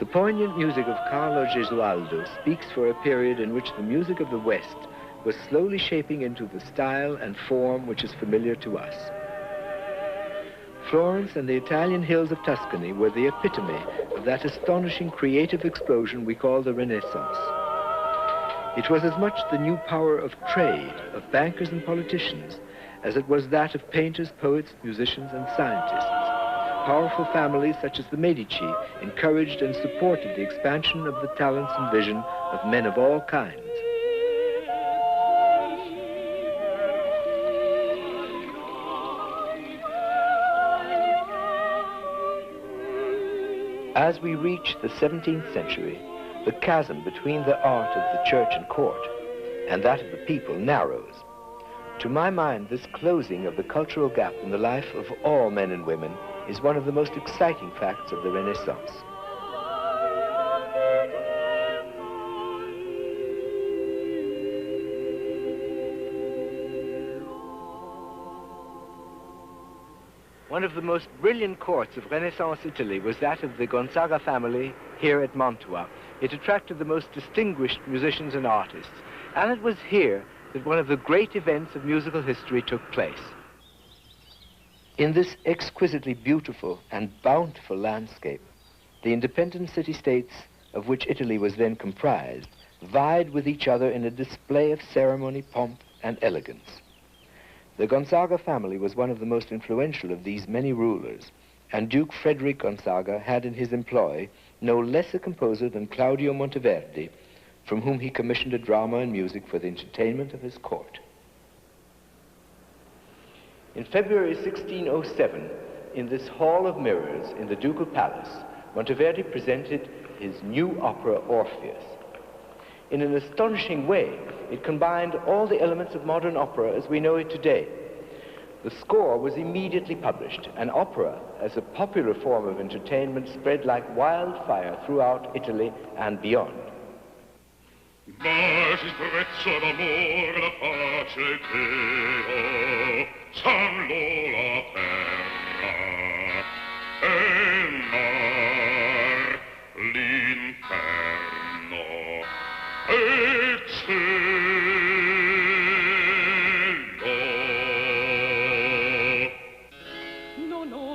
The poignant music of Carlo Gesualdo speaks for a period in which the music of the West was slowly shaping into the style and form which is familiar to us. Florence and the Italian hills of Tuscany were the epitome of that astonishing creative explosion we call the Renaissance. It was as much the new power of trade, of bankers and politicians, as it was that of painters, poets, musicians, and scientists. Powerful families such as the Medici encouraged and supported the expansion of the talents and vision of men of all kinds. As we reach the 17th century, the chasm between the art of the church and court and that of the people narrows. To my mind, this closing of the cultural gap in the life of all men and women is one of the most exciting facts of the Renaissance. One of the most brilliant courts of Renaissance Italy was that of the Gonzaga family here at Mantua. It attracted the most distinguished musicians and artists, and it was here that one of the great events of musical history took place. In this exquisitely beautiful and bountiful landscape, the independent city-states of which Italy was then comprised vied with each other in a display of ceremony, pomp, and elegance. The Gonzaga family was one of the most influential of these many rulers, and Duke Frederick Gonzaga had in his employ no less a composer than Claudio Monteverdi, from whom he commissioned a drama and music for the entertainment of his court. In February 1607, in this Hall of Mirrors in the Ducal Palace, Monteverdi presented his new opera, Orpheus. In an astonishing way, it combined all the elements of modern opera as we know it today. The score was immediately published, and opera, as a popular form of entertainment, spread like wildfire throughout Italy and beyond. Magistrezza d'amore, la pace Deo, sanno la terra, e mar, l'inferno, e cielo. No, no,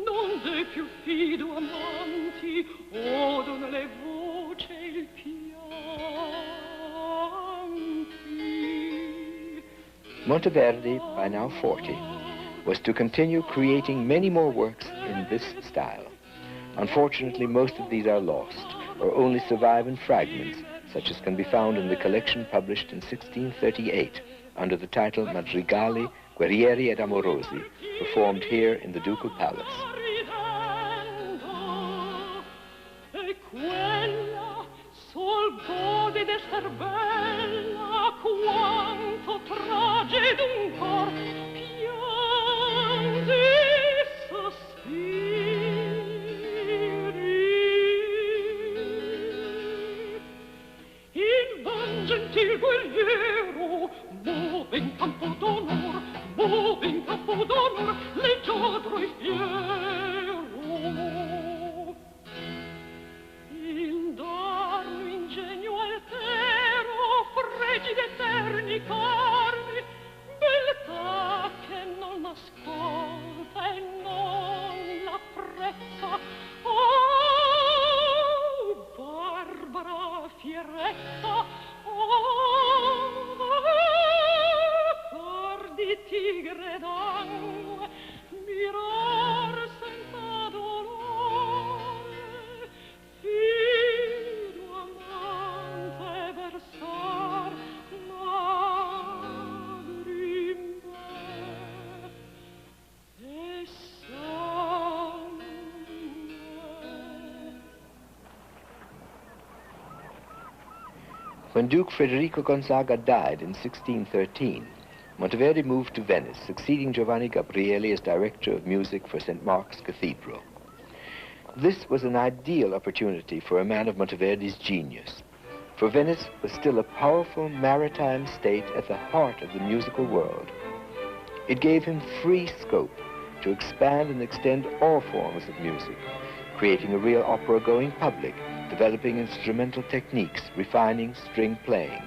non dei più fido amanti, odono le voci e il Monteverdi, by now 40, was to continue creating many more works in this style. Unfortunately, most of these are lost, or only survive in fragments, such as can be found in the collection published in 1638 under the title Madrigali, Guerrieri ed Amorosi, performed here in the Ducal Palace. Gentil guerriero, muove in campo d'onor, leggiadro e fiero. Indarno ingegno altero, fregide eterni carni, beltà che non ascolta e non l'apprezza. Oh, barbara fierezza, cor di tigre d'angue, mirar senza dolore, fido amante versar lagrime e sangue. When Duke Federico Gonzaga died in 1613, Monteverdi moved to Venice, succeeding Giovanni Gabrieli as director of music for St. Mark's Cathedral. This was an ideal opportunity for a man of Monteverdi's genius, for Venice was still a powerful maritime state at the heart of the musical world. It gave him free scope to expand and extend all forms of music, creating a real opera-going public, developing instrumental techniques, refining string playing.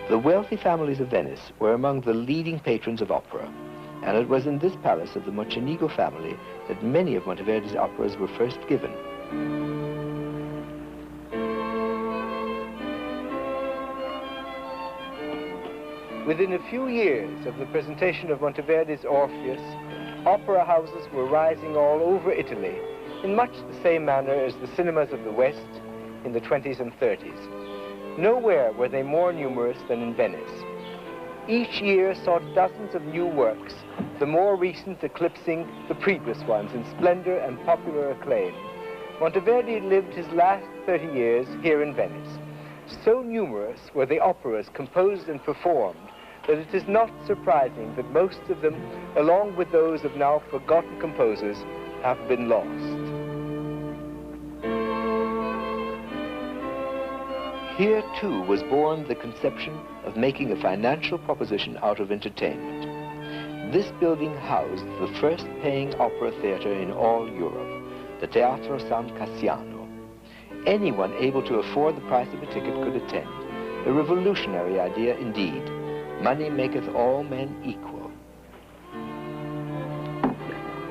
The wealthy families of Venice were among the leading patrons of opera, and it was in this palace of the Mocenigo family that many of Monteverdi's operas were first given. Within a few years of the presentation of Monteverdi's Orpheus, opera houses were rising all over Italy in much the same manner as the cinemas of the West in the 20s and 30s. Nowhere were they more numerous than in Venice. Each year saw dozens of new works, the more recent eclipsing the previous ones in splendor and popular acclaim. Monteverdi lived his last 30 years here in Venice. So numerous were the operas composed and performed that it is not surprising that most of them, along with those of now forgotten composers, have been lost. Here, too, was born the conception of making a financial proposition out of entertainment. This building housed the first paying opera theater in all Europe, the Teatro San Cassiano. Anyone able to afford the price of a ticket could attend. A revolutionary idea indeed. Money maketh all men equal.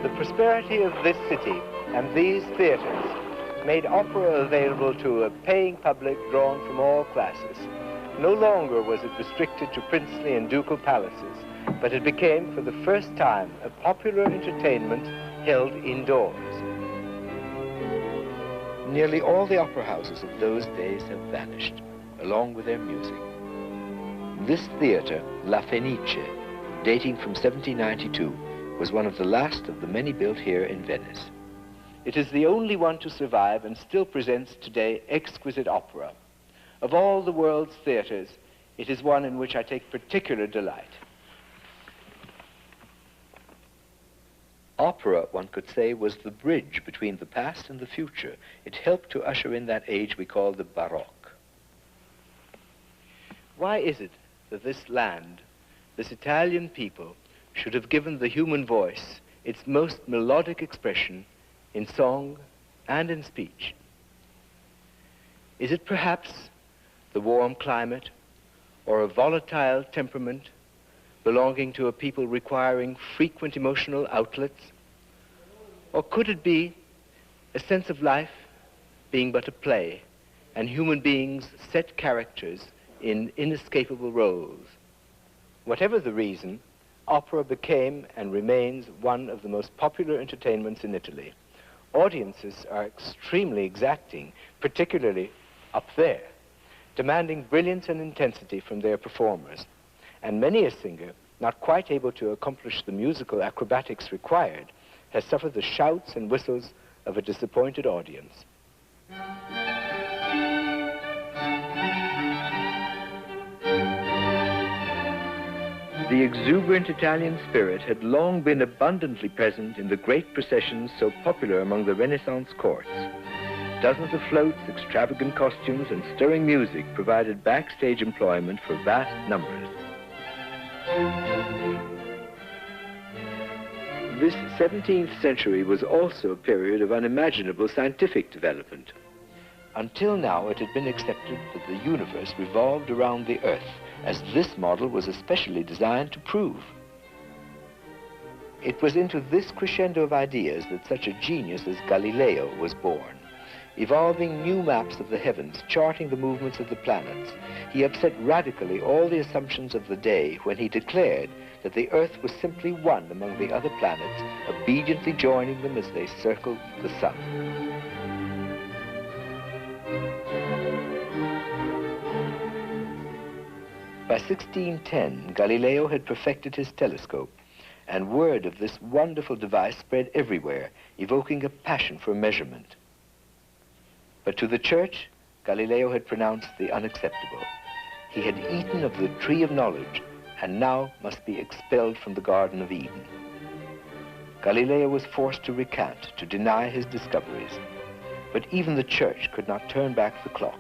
The prosperity of this city and these theaters made opera available to a paying public drawn from all classes. No longer was it restricted to princely and ducal palaces, but it became for the first time a popular entertainment held indoors. Nearly all the opera houses of those days have vanished, along with their music. This theater, La Fenice, dating from 1792, was one of the last of the many built here in Venice. It is the only one to survive and still presents today exquisite opera. Of all the world's theaters, it is one in which I take particular delight. Opera, one could say, was the bridge between the past and the future. It helped to usher in that age we call the Baroque. Why is it that this land, this Italian people, should have given the human voice its most melodic expression in song and in speech? Is it perhaps the warm climate or a volatile temperament belonging to a people requiring frequent emotional outlets? Or could it be a sense of life being but a play and human beings set characters in inescapable roles? Whatever the reason, opera became and remains one of the most popular entertainments in Italy. Audiences are extremely exacting, particularly up there, demanding brilliance and intensity from their performers. And many a singer, not quite able to accomplish the musical acrobatics required, has suffered the shouts and whistles of a disappointed audience. The exuberant Italian spirit had long been abundantly present in the great processions so popular among the Renaissance courts. Dozens of floats, extravagant costumes, and stirring music provided backstage employment for vast numbers. This 17th century was also a period of unimaginable scientific development. Until now, it had been accepted that the universe revolved around the Earth, as this model was especially designed to prove. It was into this crescendo of ideas that such a genius as Galileo was born. Evolving new maps of the heavens, charting the movements of the planets, he upset radically all the assumptions of the day when he declared that the Earth was simply one among the other planets, obediently joining them as they circled the sun. By 1610, Galileo had perfected his telescope, and word of this wonderful device spread everywhere, evoking a passion for measurement. But to the church, Galileo had pronounced the unacceptable. He had eaten of the tree of knowledge, and now must be expelled from the Garden of Eden. Galileo was forced to recant, to deny his discoveries. but even the church could not turn back the clock.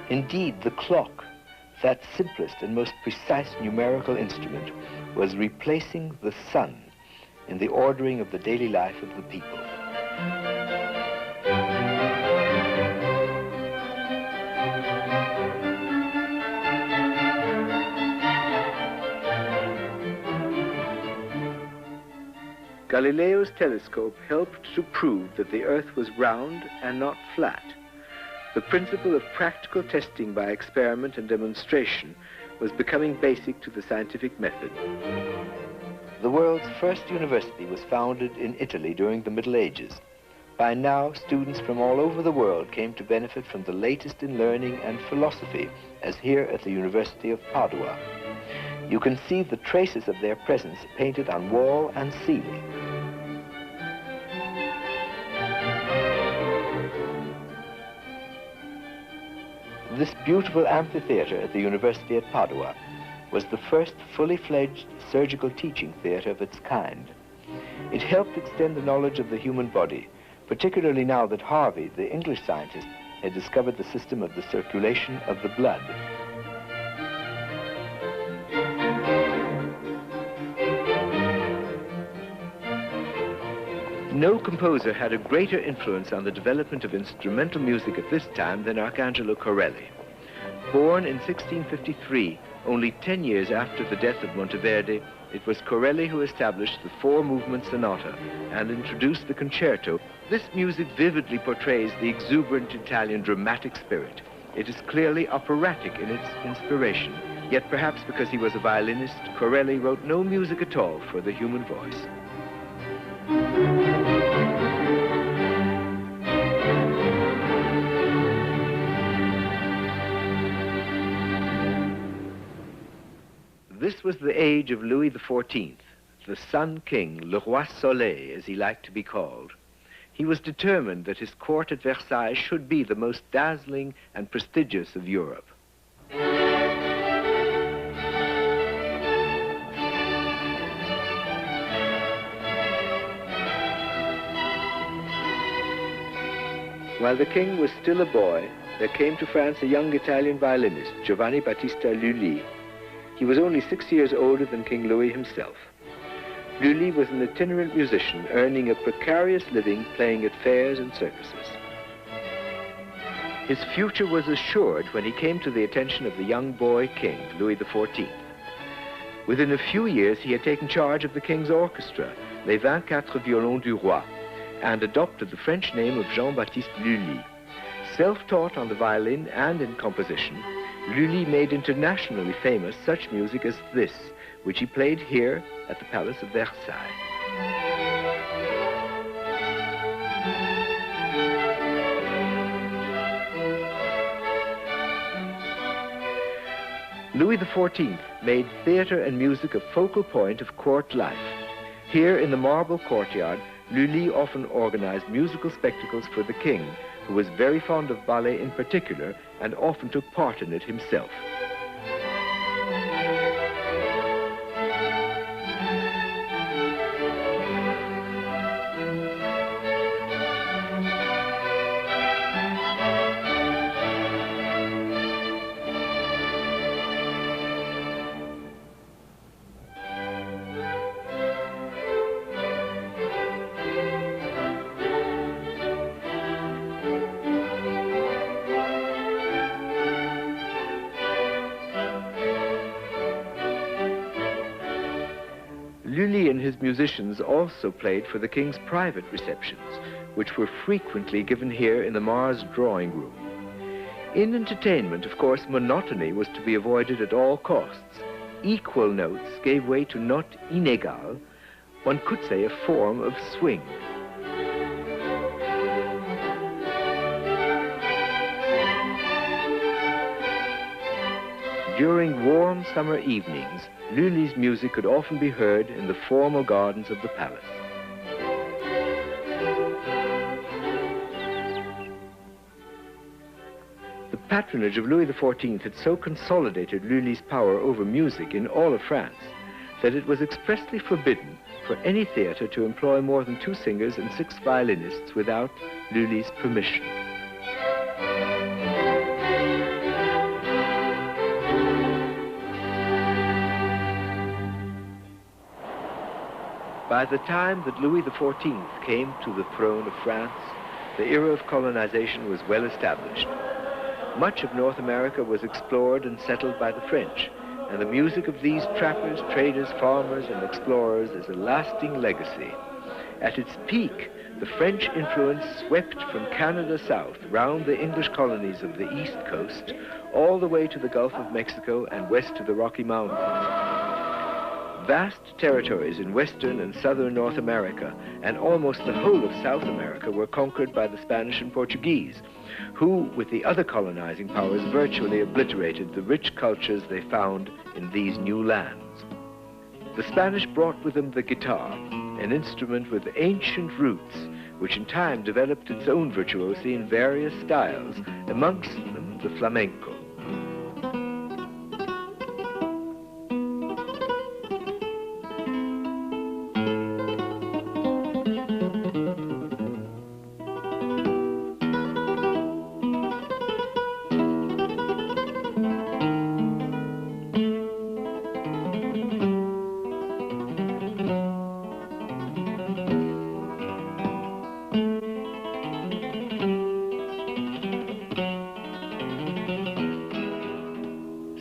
Indeed, the clock, that simplest and most precise numerical instrument, was replacing the sun in the ordering of the daily life of the people. Galileo's telescope helped to prove that the Earth was round and not flat. The principle of practical testing by experiment and demonstration was becoming basic to the scientific method. The world's first university was founded in Italy during the Middle Ages. By now, students from all over the world came to benefit from the latest in learning and philosophy, as here at the University of Padua. You can see the traces of their presence painted on wall and ceiling. This beautiful amphitheater at the University at Padua was the first fully fledged surgical teaching theater of its kind. It helped extend the knowledge of the human body, particularly now that Harvey, the English scientist, had discovered the system of the circulation of the blood. No composer had a greater influence on the development of instrumental music at this time than Arcangelo Corelli. Born in 1653, only 10 years after the death of Monteverdi, it was Corelli who established the four-movement sonata and introduced the concerto. This music vividly portrays the exuberant Italian dramatic spirit. It is clearly operatic in its inspiration, yet perhaps because he was a violinist, Corelli wrote no music at all for the human voice. This was the age of Louis XIV, the Sun King, le Roi Soleil, as he liked to be called. He was determined that his court at Versailles should be the most dazzling and prestigious of Europe. While the king was still a boy, there came to France a young Italian violinist, Giovanni Battista Lully. He was only 6 years older than King Louis himself. Lully was an itinerant musician, earning a precarious living playing at fairs and circuses. His future was assured when he came to the attention of the young boy king, Louis XIV. Within a few years, he had taken charge of the king's orchestra, les 24 Violons du Roi, and adopted the French name of Jean-Baptiste Lully. Self-taught on the violin and in composition, Lully made internationally famous such music as this, which he played here at the Palace of Versailles. Louis XIV made theater and music a focal point of court life. Here in the marble courtyard, Lully often organized musical spectacles for the king, who was very fond of ballet in particular and often took part in it himself. Lully and his musicians also played for the king's private receptions, which were frequently given here in the Mars drawing room. In entertainment, of course, monotony was to be avoided at all costs. Equal notes gave way to notes inégales, one could say a form of swing. During warm summer evenings, Lully's music could often be heard in the formal gardens of the palace. The patronage of Louis XIV had so consolidated Lully's power over music in all of France that it was expressly forbidden for any theatre to employ more than 2 singers and 6 violinists without Lully's permission. By the time that Louis XIV came to the throne of France, the era of colonization was well established. Much of North America was explored and settled by the French, and the music of these trappers, traders, farmers, and explorers is a lasting legacy. At its peak, the French influence swept from Canada south, round the English colonies of the East Coast, all the way to the Gulf of Mexico and west to the Rocky Mountains. Vast territories in western and southern North America, and almost the whole of South America, were conquered by the Spanish and Portuguese, who, with the other colonizing powers, virtually obliterated the rich cultures they found in these new lands. The Spanish brought with them the guitar, an instrument with ancient roots, which in time developed its own virtuosity in various styles, amongst them the flamenco.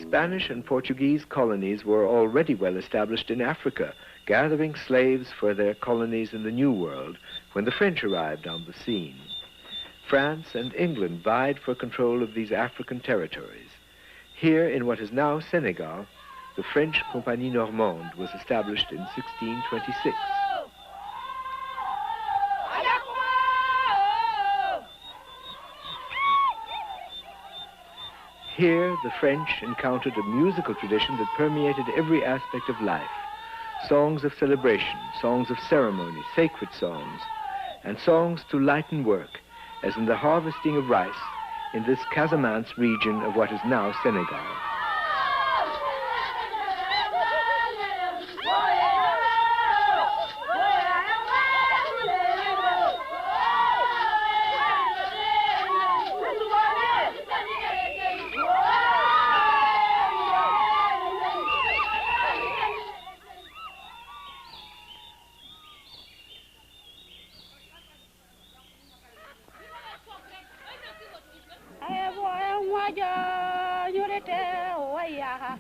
Spanish and Portuguese colonies were already well established in Africa, gathering slaves for their colonies in the New World when the French arrived on the scene. France and England vied for control of these African territories. Here, in what is now Senegal, the French Compagnie Normande was established in 1626. Here, the French encountered a musical tradition that permeated every aspect of life. Songs of celebration, songs of ceremony, sacred songs, and songs to lighten work, as in the harvesting of rice in this Casamance region of what is now Senegal.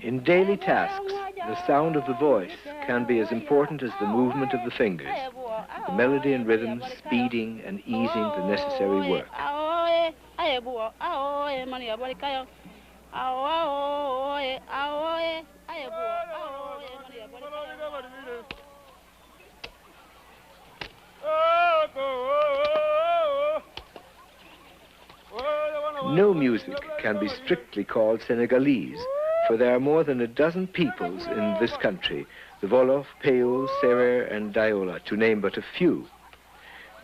In daily tasks, the sound of the voice can be as important as the movement of the fingers, the melody and rhythm speeding and easing the necessary work. No music can be strictly called Senegalese, for there are more than a dozen peoples in this country, the Wolof, Peul, Tercer, and Diola, to name but a few.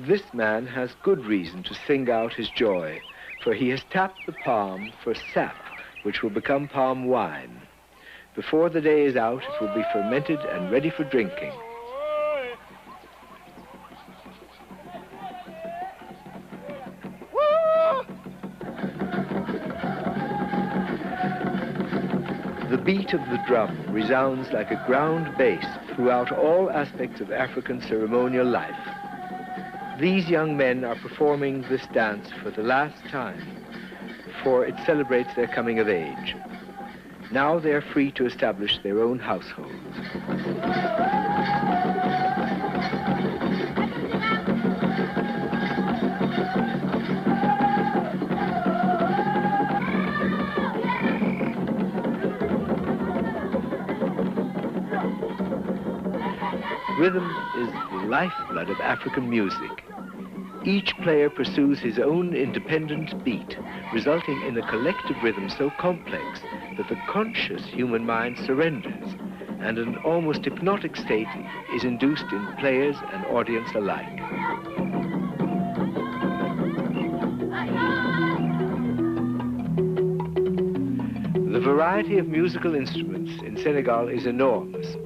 This man has good reason to sing out his joy, for he has tapped the palm for sap, which will become palm wine. Before the day is out, it will be fermented and ready for drinking. The beat of the drum resounds like a ground bass throughout all aspects of African ceremonial life. These young men are performing this dance for the last time, for it celebrates their coming of age. Now they are free to establish their own households. Rhythm is the lifeblood of African music. Each player pursues his own independent beat, resulting in a collective rhythm so complex that the conscious human mind surrenders, and an almost hypnotic state is induced in players and audience alike. variety of musical instruments in Senegal is enormous.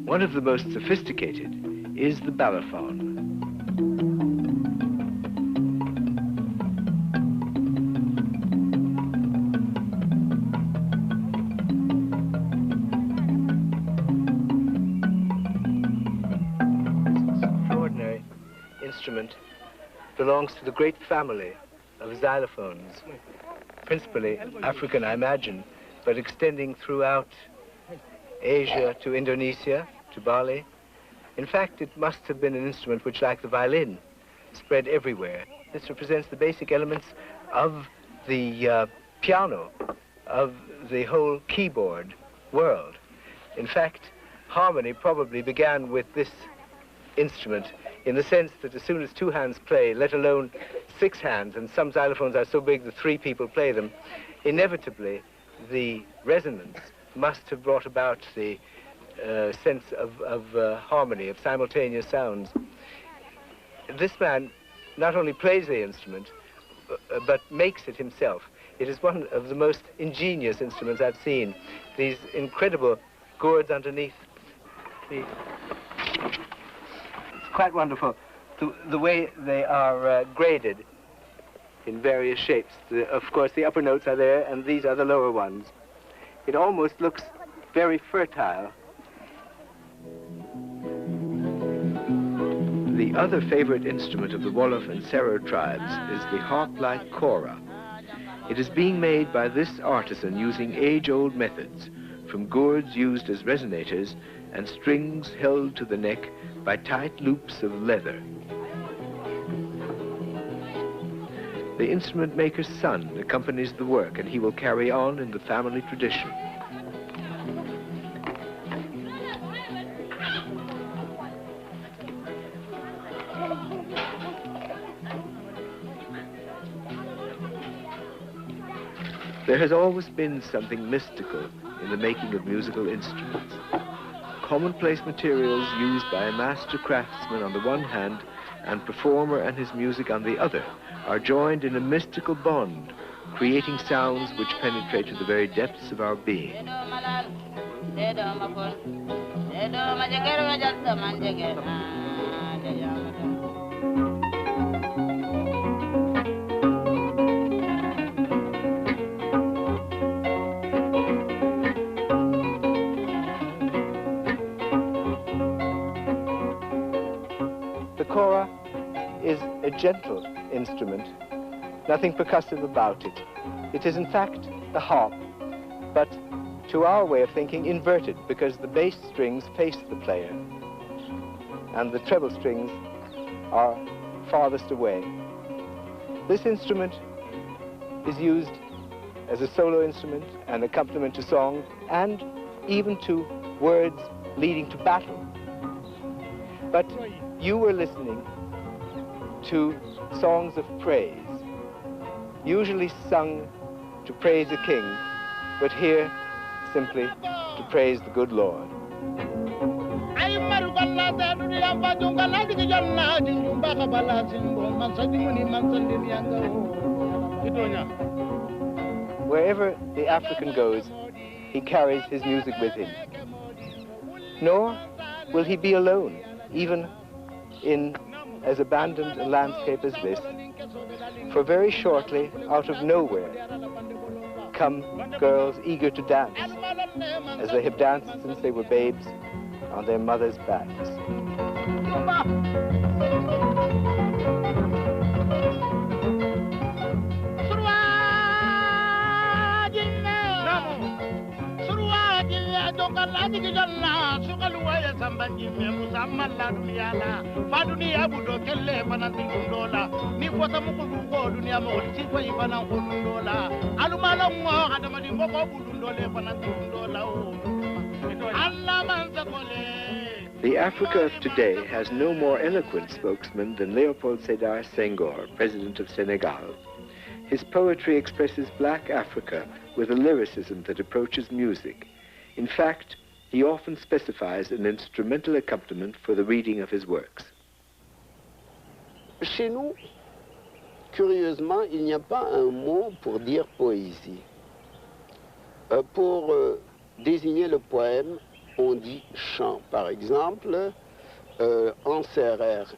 One of the most sophisticated is the balafon. Instrument belongs to the great family of xylophones, principally African, I imagine, but extending throughout Asia to Indonesia, to Bali. In fact, it must have been an instrument which, like the violin, spread everywhere. This represents the basic elements of the piano, of the whole keyboard world. In fact, harmony probably began with this instrument, in the sense that as soon as two hands play, let alone six hands, and some xylophones are so big that three people play them, inevitably the resonance must have brought about the sense of harmony, of simultaneous sounds. This man not only plays the instrument, but makes it himself. It is one of the most ingenious instruments I've seen. These incredible gourds underneath. It's quite wonderful the way they are graded in various shapes. Of course, the upper notes are there, and these are the lower ones. It almost looks very fertile. The other favorite instrument of the Wolof and Serer tribes is the harp-like kora. It is being made by this artisan using age-old methods, from gourds used as resonators and strings held to the neck by tight loops of leather. The instrument maker's son accompanies the work, and he will carry on in the family tradition. There has always been something mystical in the making of musical instruments. Commonplace materials used by a master craftsman on the one hand and performer and his music on the other are joined in a mystical bond, creating sounds which penetrate to the very depths of our being. The kora is a gentle instrument, nothing percussive about it. It is in fact a harp, but to our way of thinking inverted, because the bass strings face the player and the treble strings are farthest away. This instrument is used as a solo instrument, an accompaniment to song, and even to words leading to battle. But you were listening to songs of praise, usually sung to praise a king, but here simply to praise the good Lord. Wherever the African goes, he carries his music with him. Nor will he be alone, even in as abandoned a landscape as this, for very shortly, out of nowhere, come girls eager to dance, as they have danced since they were babes on their mothers' backs. The Africa of today has no more eloquent spokesman than Léopold Sédar Senghor, President of Senegal. His poetry expresses black Africa with a lyricism that approaches music. In fact, he often specifies an instrumental accompaniment for the reading of his works. Chez nous, curieusement, il n'y a pas un mot pour dire poésie. Pour désigner le poème, on dit chant. Par exemple, en Tercer,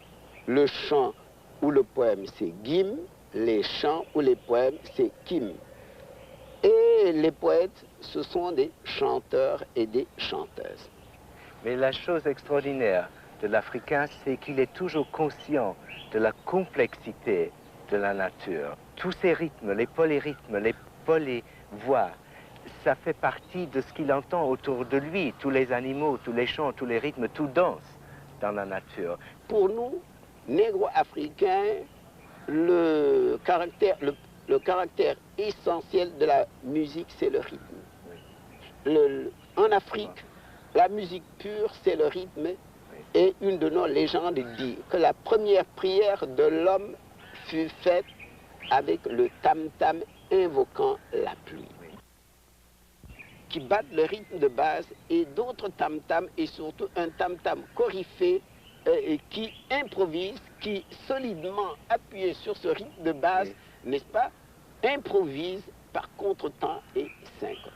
le chant ou le poème c'est Gim, les chants ou les poèmes c'est Kim. Et les poètes, ce sont des chanteurs et des chanteuses. Mais la chose extraordinaire de l'Africain, c'est qu'il est toujours conscient de la complexité de la nature. Tous ces rythmes, les polyrythmes, les polyvoix, ça fait partie de ce qu'il entend autour de lui. Tous les animaux, tous les chants, tous les rythmes, tout danse dans la nature. Pour nous, négro-africains, le caractère essentiel de la musique, c'est le rythme. En Afrique, la musique pure, c'est le rythme. Et une de nos légendes dit que la première prière de l'homme fut faite avec le tam-tam invoquant la pluie, qui battent le rythme de base, et d'autres tam-tam, et surtout un tam-tam coryphée qui improvise, qui solidement appuyé sur ce rythme de base, n'est-ce pas, improvise par contretemps et syncope.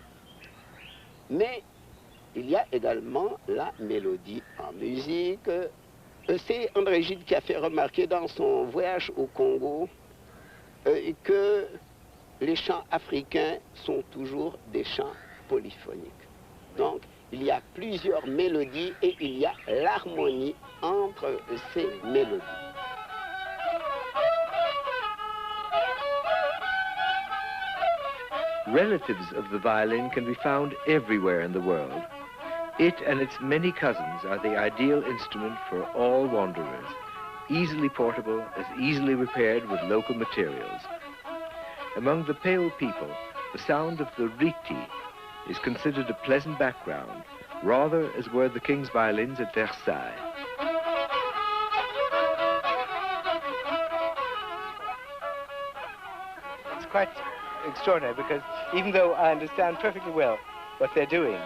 Mais il y a également la mélodie en musique. C'est André Gide qui a fait remarquer dans son voyage au Congo que les chants africains sont toujours des chants polyphoniques. Donc, il y a plusieurs mélodies et il y a l'harmonie entre ces mélodies. Relatives of the violin can be found everywhere in the world. It and its many cousins are the ideal instrument for all wanderers, easily portable, as easily repaired with local materials. Among the Pale people, the sound of the riti is considered a pleasant background, rather as were the king's violins at Versailles. It's quite extraordinary because even though I understand perfectly well what they're doing,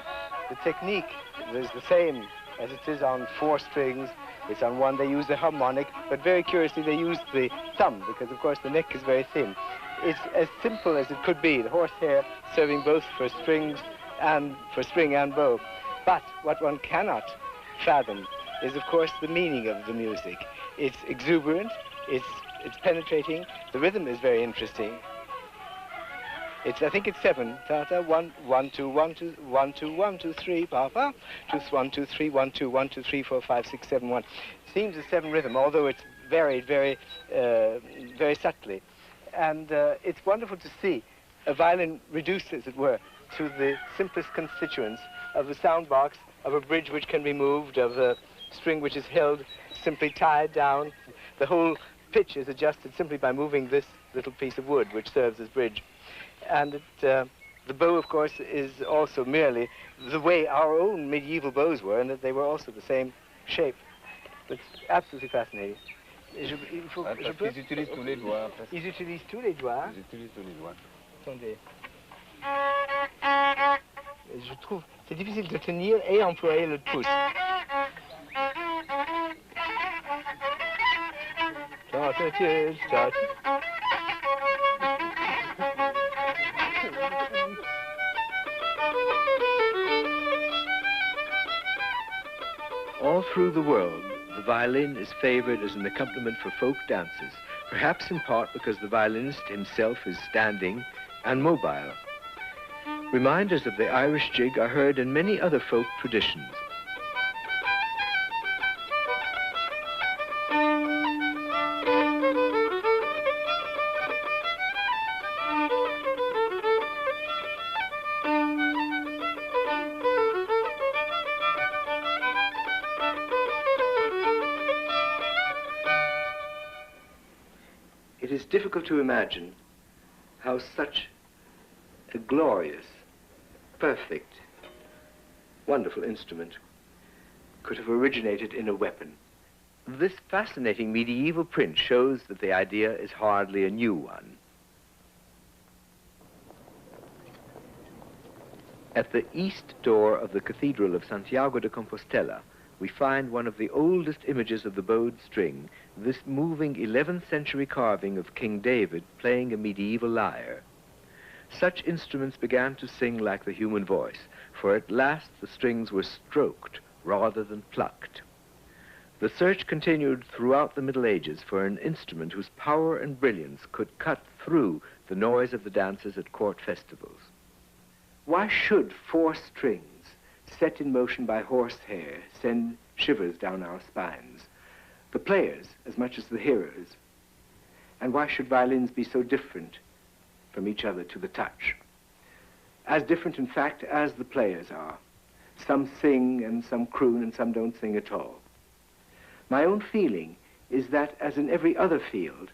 the technique is the same as it is on 4 strings. It's on one, they use the harmonic, but very curiously they use the thumb because of course the neck is very thin. It's as simple as it could be, the horsehair serving both for strings and for string and bow. But what one cannot fathom is of course the meaning of the music. It's exuberant, it's penetrating, the rhythm is very interesting. I think it's 7. Ta-ta, 1, 1, 2, 1, 2, 1, 2, 1, 2, 3, pa-pa. 1, 2, 3, 1, 2, 1, 2, 3, 4, 5, 6, 7, 1. It seems a 7 rhythm, although it's varied very subtly. And it's wonderful to see a violin reduced, as it were, to the simplest constituents of a sound box, of a bridge which can be moved, of a string which is held, simply tied down. The whole pitch is adjusted simply by moving this little piece of wood, which serves as bridge. And the bow, of course, is also merely the way our own medieval bows were, and that they were also the same shape. It's absolutely fascinating. Ils utilisent tous les doigts. Ils utilisent tous les doigts. Ils utilisent tous les doigts. Attendez. Je trouve c'est difficile de tenir et employer le pouce. All through the world, the violin is favored as an accompaniment for folk dances, perhaps in part because the violinist himself is standing and mobile. Reminders of the Irish jig are heard in many other folk traditions. It is difficult to imagine how such a glorious, perfect, wonderful instrument could have originated in a weapon. This fascinating medieval print shows that the idea is hardly a new one. At the east door of the Cathedral of Santiago de Compostela, we find one of the oldest images of the bowed string, this moving 11th century carving of King David playing a medieval lyre. such instruments began to sing like the human voice, for at last the strings were stroked rather than plucked. The search continued throughout the Middle Ages for an instrument whose power and brilliance could cut through the noise of the dancers at court festivals. Why should 4 strings, set in motion by horsehair, send shivers down our spines? The players as much as the hearers. And why should violins be so different from each other to the touch? As different, in fact, as the players are. Some sing and some croon and some don't sing at all. My own feeling is that, as in every other field,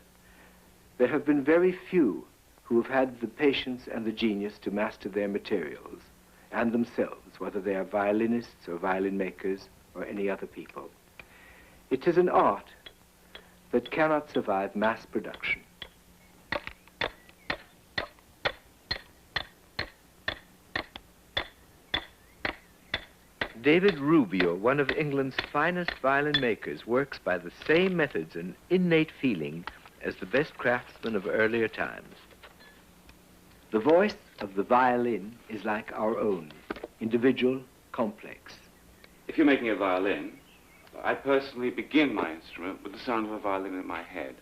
there have been very few who have had the patience and the genius to master their materials and themselves, whether they are violinists or violin makers or any other people. It is an art that cannot survive mass production. David Rubio, one of England's finest violin makers, works by the same methods and innate feeling as the best craftsmen of earlier times. The voice of the violin is like our own, individual, complex. If you're making a violin, I personally begin my instrument with the sound of a violin in my head.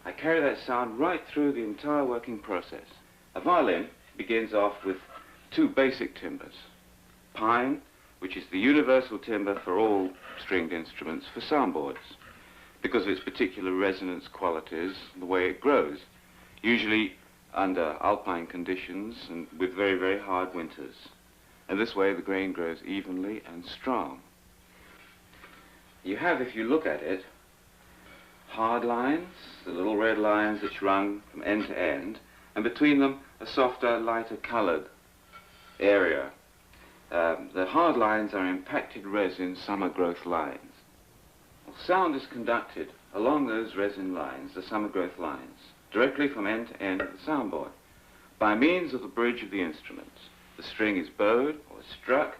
I carry that sound right through the entire working process. A violin begins off with 2 basic timbres. Pine, which is the universal timbre for all stringed instruments for soundboards, because of its particular resonance qualities and the way it grows, usually under alpine conditions and with very, very hard winters. And this way the grain grows evenly and strong. You have, if you look at it, hard lines, the little red lines which run from end to end, and between them a softer, lighter colored area. The hard lines are impacted resin summer growth lines. Well, sound is conducted along those resin lines, the summer growth lines, directly from end to end of the soundboard, by means of the bridge of the instrument. The string is bowed or struck.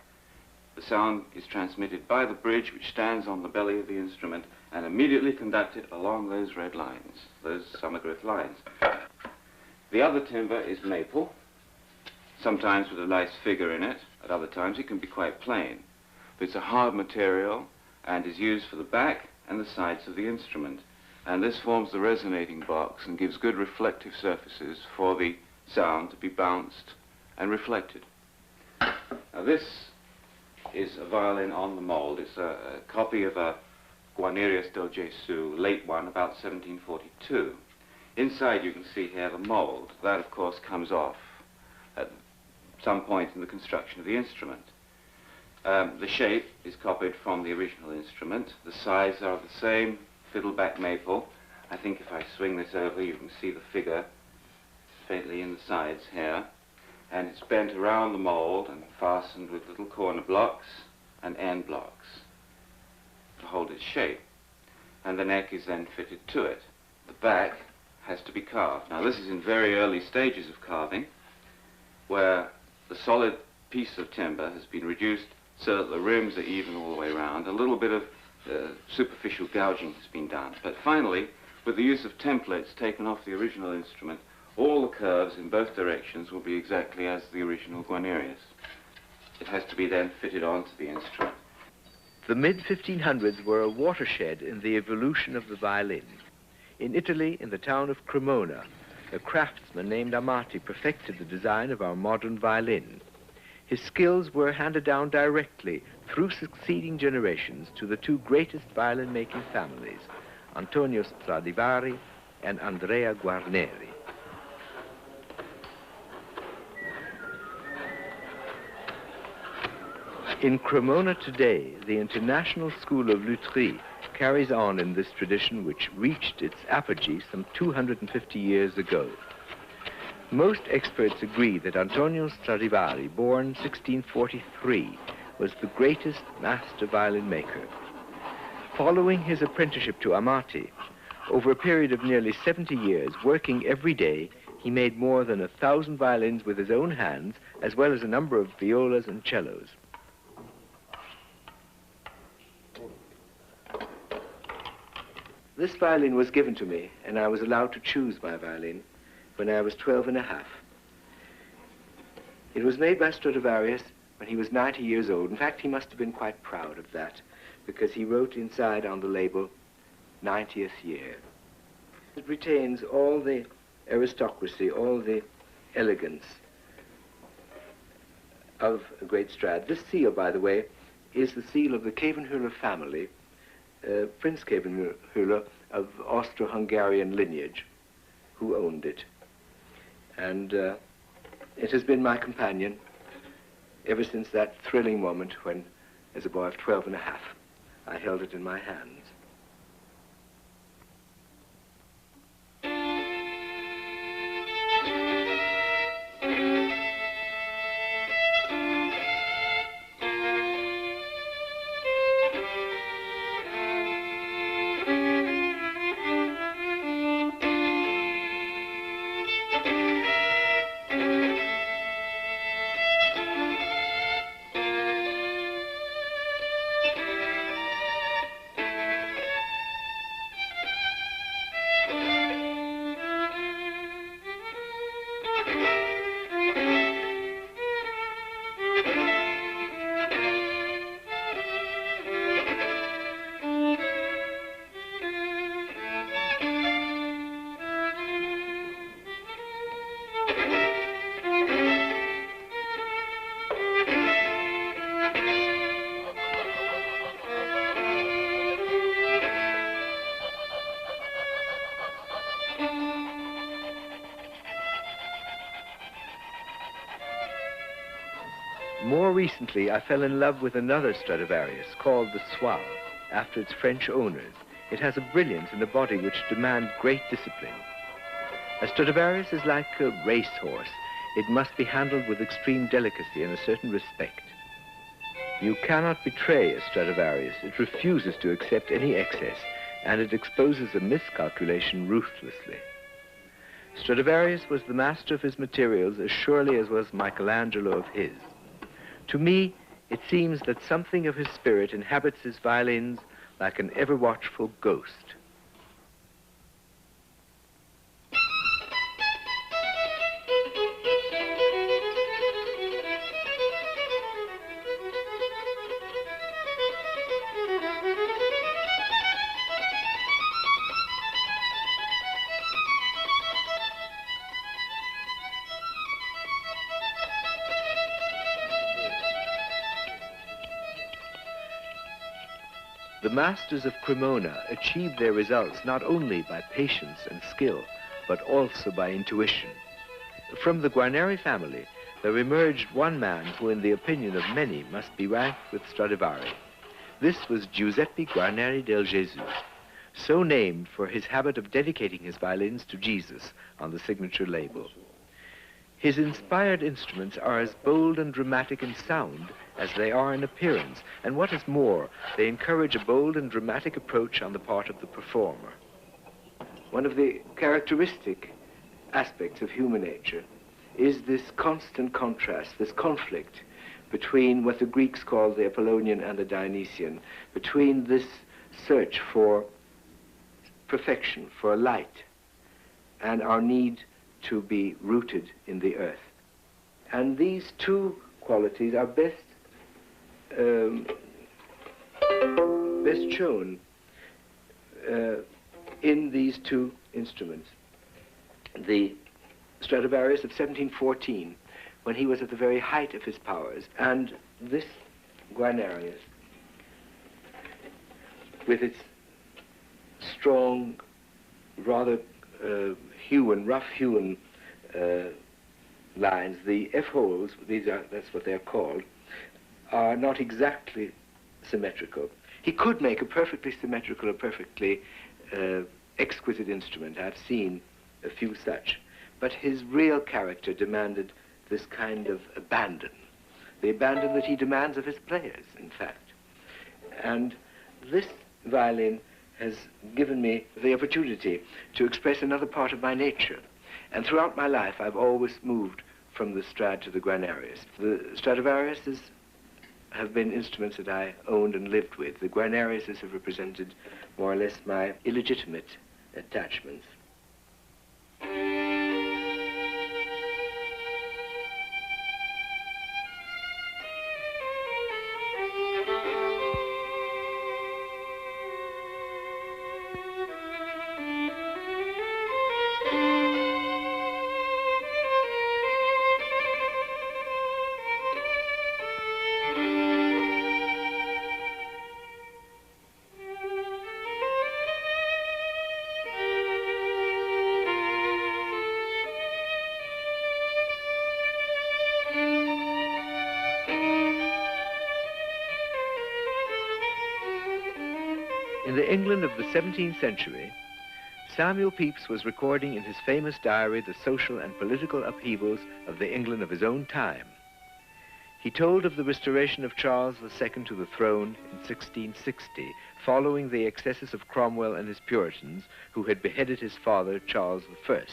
The sound is transmitted by the bridge which stands on the belly of the instrument and immediately conducted along those red lines, those summer growth lines. The other timbre is maple, sometimes with a nice figure in it. At other times it can be quite plain. But it's a hard material and is used for the back and the sides of the instrument. And this forms the resonating box and gives good reflective surfaces for the sound to be bounced and reflected. Now this is a violin on the mold. It's a copy of a Guarnerius del Gesù, late one, about 1742. Inside you can see here the mold. That, of course, comes off at some point in the construction of the instrument. The shape is copied from the original instrument. The sides are the same, fiddleback maple. I think if I swing this over, you can see the figure faintly in the sides here. And it's bent around the mold and fastened with little corner blocks and end blocks to hold its shape. And the neck is then fitted to it. The back has to be carved. Now this is in very early stages of carving, where the solid piece of timber has been reduced so that the rims are even all the way around. A little bit of superficial gouging has been done. But finally, with the use of templates taken off the original instrument, all the curves in both directions will be exactly as the original Guarnerius. It has to be then fitted onto the instrument. The mid-1500s were a watershed in the evolution of the violin. In Italy, in the town of Cremona, a craftsman named Amati perfected the design of our modern violin. His skills were handed down directly through succeeding generations to the 2 greatest violin-making families, Antonio Stradivari and Andrea Guarneri. In Cremona today, the International School of Lutherie carries on in this tradition which reached its apogee some 250 years ago. Most experts agree that Antonio Stradivari, born 1643, was the greatest master violin maker. Following his apprenticeship to Amati, over a period of nearly 70 years, working every day, he made more than 1,000 violins with his own hands, as well as a number of violas and cellos. This violin was given to me, and I was allowed to choose my violin when I was 12 and a half. It was made by Stradivarius when he was 90 years old. In fact, he must have been quite proud of that, because he wrote inside on the label, 90th year. It retains all the aristocracy, all the elegance of a great Strad. This seal, by the way, is the seal of the Khevenhuller family, Prince Khevenhuller of Austro-Hungarian lineage, who owned it. And it has been my companion ever since that thrilling moment when, as a boy of 12 and a half, I held it in my hands. More recently, I fell in love with another Stradivarius called the Soir, after its French owners. It has a brilliance and a body which demand great discipline. A Stradivarius is like a racehorse. It must be handled with extreme delicacy and a certain respect. You cannot betray a Stradivarius. It refuses to accept any excess, and it exposes a miscalculation ruthlessly. Stradivarius was the master of his materials as surely as was Michelangelo of his. To me, it seems that something of his spirit inhabits his violins like an ever-watchful ghost. The masters of Cremona achieved their results not only by patience and skill, but also by intuition. From the Guarneri family, there emerged one man who, in the opinion of many, must be ranked with Stradivari. This was Giuseppe Guarneri del Gesù, so named for his habit of dedicating his violins to Jesus on the signature label. His inspired instruments are as bold and dramatic in sound as they are in appearance, and what is more, they encourage a bold and dramatic approach on the part of the performer. One of the characteristic aspects of human nature is this constant contrast, this conflict between what the Greeks call the Apollonian and the Dionysian, between this search for perfection, for light, and our need to be rooted in the earth. And these two qualities are best shown in these two instruments. The Stradivarius of 1714, when he was at the very height of his powers, and this Guarnerius, with its strong, rather rough-hewn lines, the F-holes, that's what they're called, are not exactly symmetrical. He could make a perfectly symmetrical, a perfectly exquisite instrument. I've seen a few such. But his real character demanded this kind of abandon, the abandon that he demands of his players, in fact. And this violin has given me the opportunity to express another part of my nature. And throughout my life, I've always moved from the Strad to the Guarnerius. The Stradivariuses have been instruments that I owned and lived with. The Guarneriuses have represented more or less my illegitimate attachments. In the England of the 17th century, Samuel Pepys was recording in his famous diary the social and political upheavals of the England of his own time. He told of the restoration of Charles II to the throne in 1660, following the excesses of Cromwell and his Puritans, who had beheaded his father, Charles I.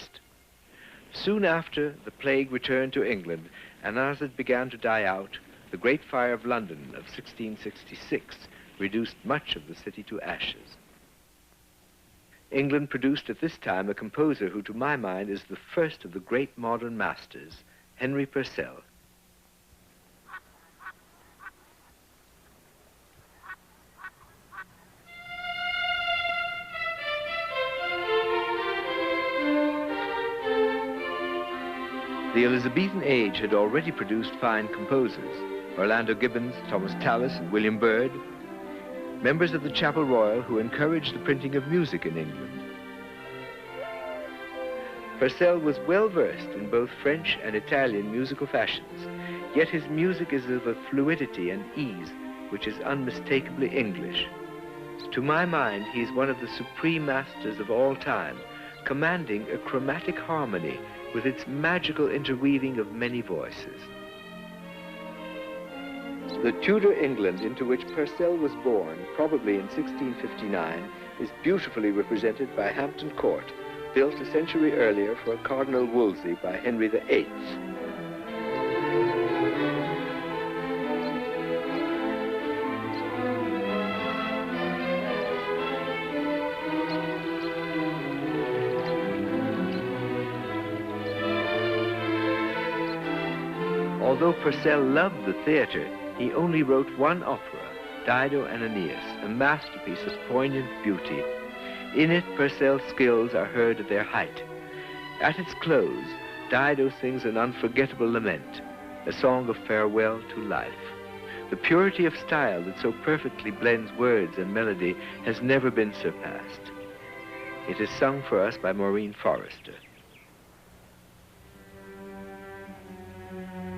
Soon after, the plague returned to England, and as it began to die out, the Great Fire of London of 1666 reduced much of the city to ashes. England produced at this time a composer who, to my mind, is the first of the great modern masters, Henry Purcell. The Elizabethan age had already produced fine composers, Orlando Gibbons, Thomas Tallis, and William Byrd, members of the Chapel Royal who encouraged the printing of music in England. Purcell was well versed in both French and Italian musical fashions, yet his music is of a fluidity and ease which is unmistakably English. To my mind, he is one of the supreme masters of all time, commanding a chromatic harmony with its magical interweaving of many voices. The Tudor England into which Purcell was born, probably in 1659, is beautifully represented by Hampton Court, built a century earlier for Cardinal Wolsey by Henry VIII. Although Purcell loved the theater, he only wrote one opera, Dido and Aeneas, a masterpiece of poignant beauty. In it, Purcell's skills are heard at their height. At its close, Dido sings an unforgettable lament, a song of farewell to life. The purity of style that so perfectly blends words and melody has never been surpassed. It is sung for us by Maureen Forrester. Thank you.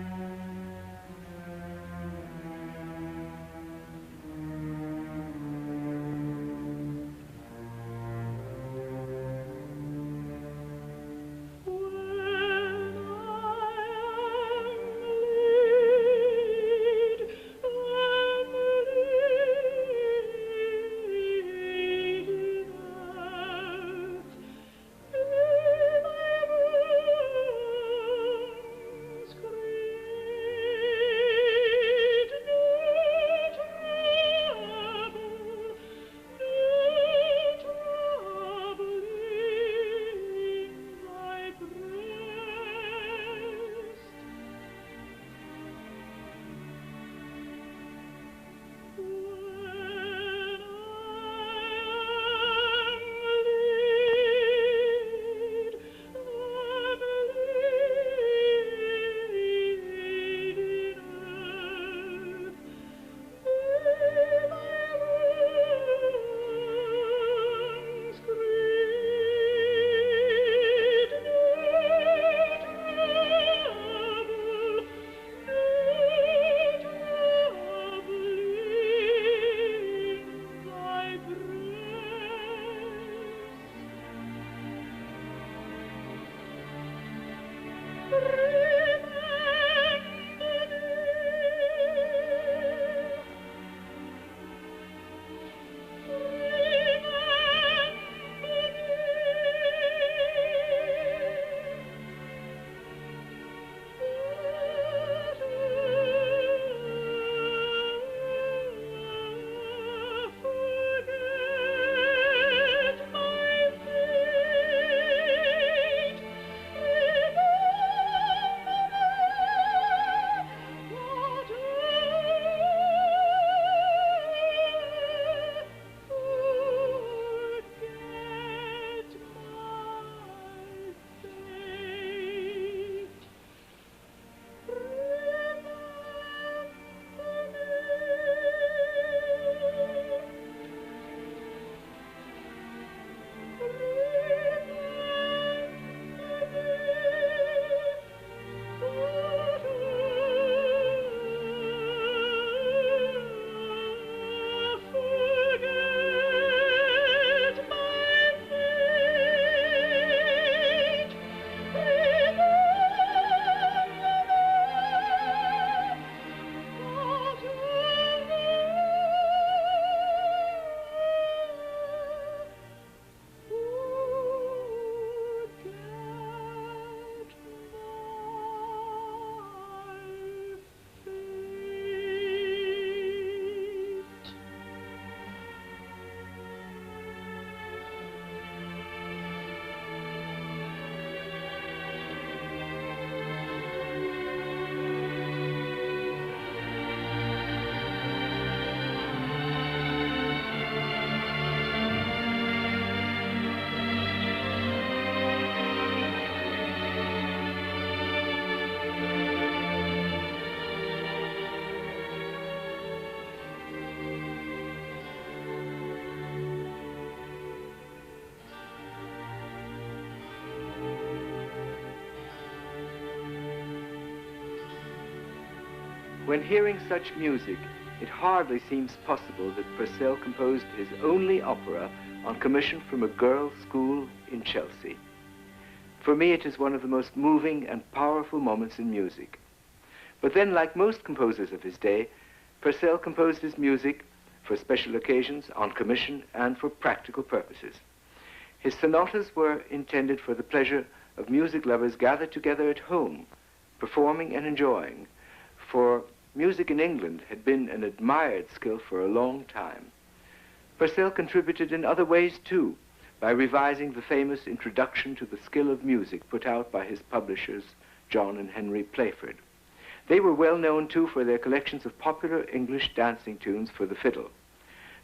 When hearing such music, it hardly seems possible that Purcell composed his only opera on commission from a girls' school in Chelsea. For me, it is one of the most moving and powerful moments in music. But then, like most composers of his day, Purcell composed his music for special occasions, on commission, and for practical purposes. His sonatas were intended for the pleasure of music lovers gathered together at home, performing and enjoying, for music in England had been an admired skill for a long time. Purcell contributed in other ways, too, by revising the famous Introduction to the Skill of Music put out by his publishers, John and Henry Playford. They were well known, too, for their collections of popular English dancing tunes for the fiddle.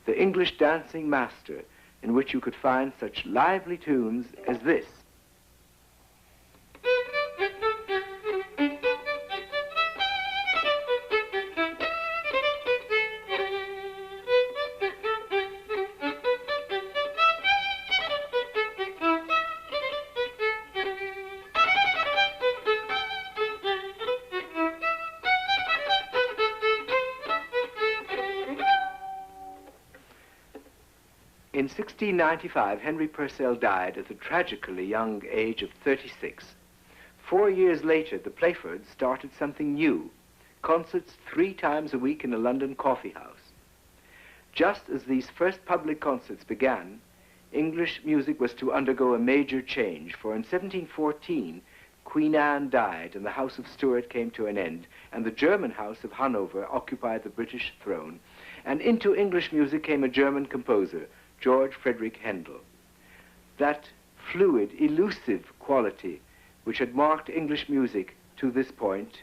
The English Dancing Master, in which you could find such lively tunes as this. In 1695, Henry Purcell died at the tragically young age of 36. 4 years later, the Playfords started something new, concerts 3 times a week in a London coffee house. Just as these first public concerts began, English music was to undergo a major change, for in 1714, Queen Anne died and the House of Stuart came to an end, and the German House of Hanover occupied the British throne, and into English music came a German composer, George Frederick Handel. That fluid, elusive quality which had marked English music to this point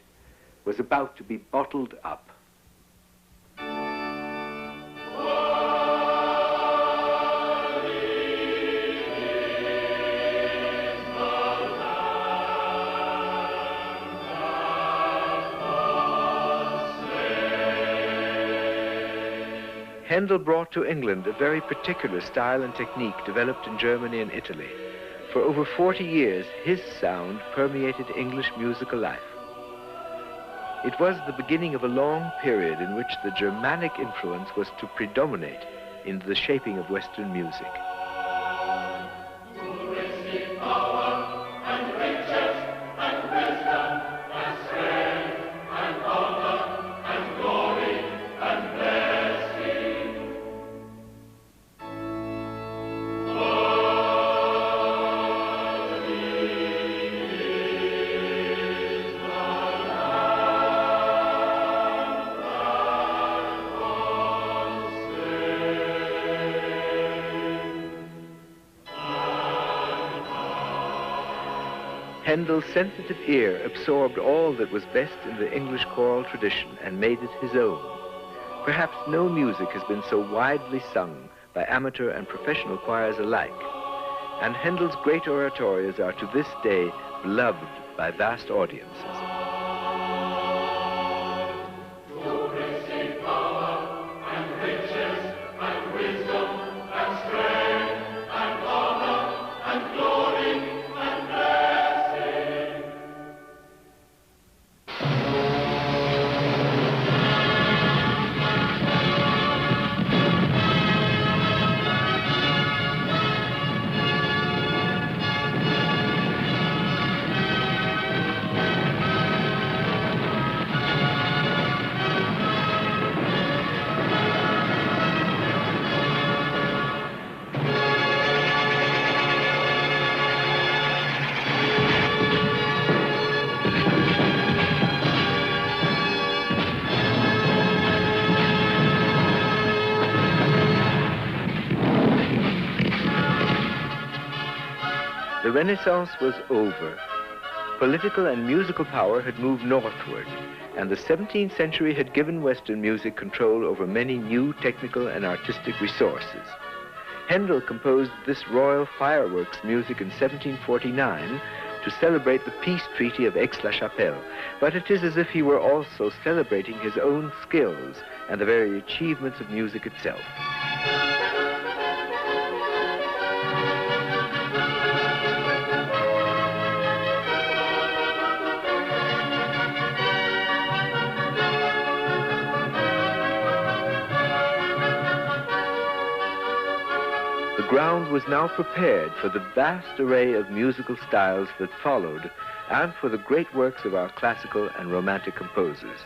was about to be bottled up. Handel brought to England a very particular style and technique developed in Germany and Italy. For over 40 years, his sound permeated English musical life. It was the beginning of a long period in which the Germanic influence was to predominate in the shaping of Western music. Handel's sensitive ear absorbed all that was best in the English choral tradition and made it his own. Perhaps no music has been so widely sung by amateur and professional choirs alike, and Handel's great oratorios are to this day beloved by vast audiences. The Renaissance was over. Political and musical power had moved northward, and the 17th century had given Western music control over many new technical and artistic resources. Handel composed this royal fireworks music in 1749 to celebrate the peace treaty of Aix-la-Chapelle, but it is as if he were also celebrating his own skills and the very achievements of music itself. ground was now prepared for the vast array of musical styles that followed, and for the great works of our classical and romantic composers.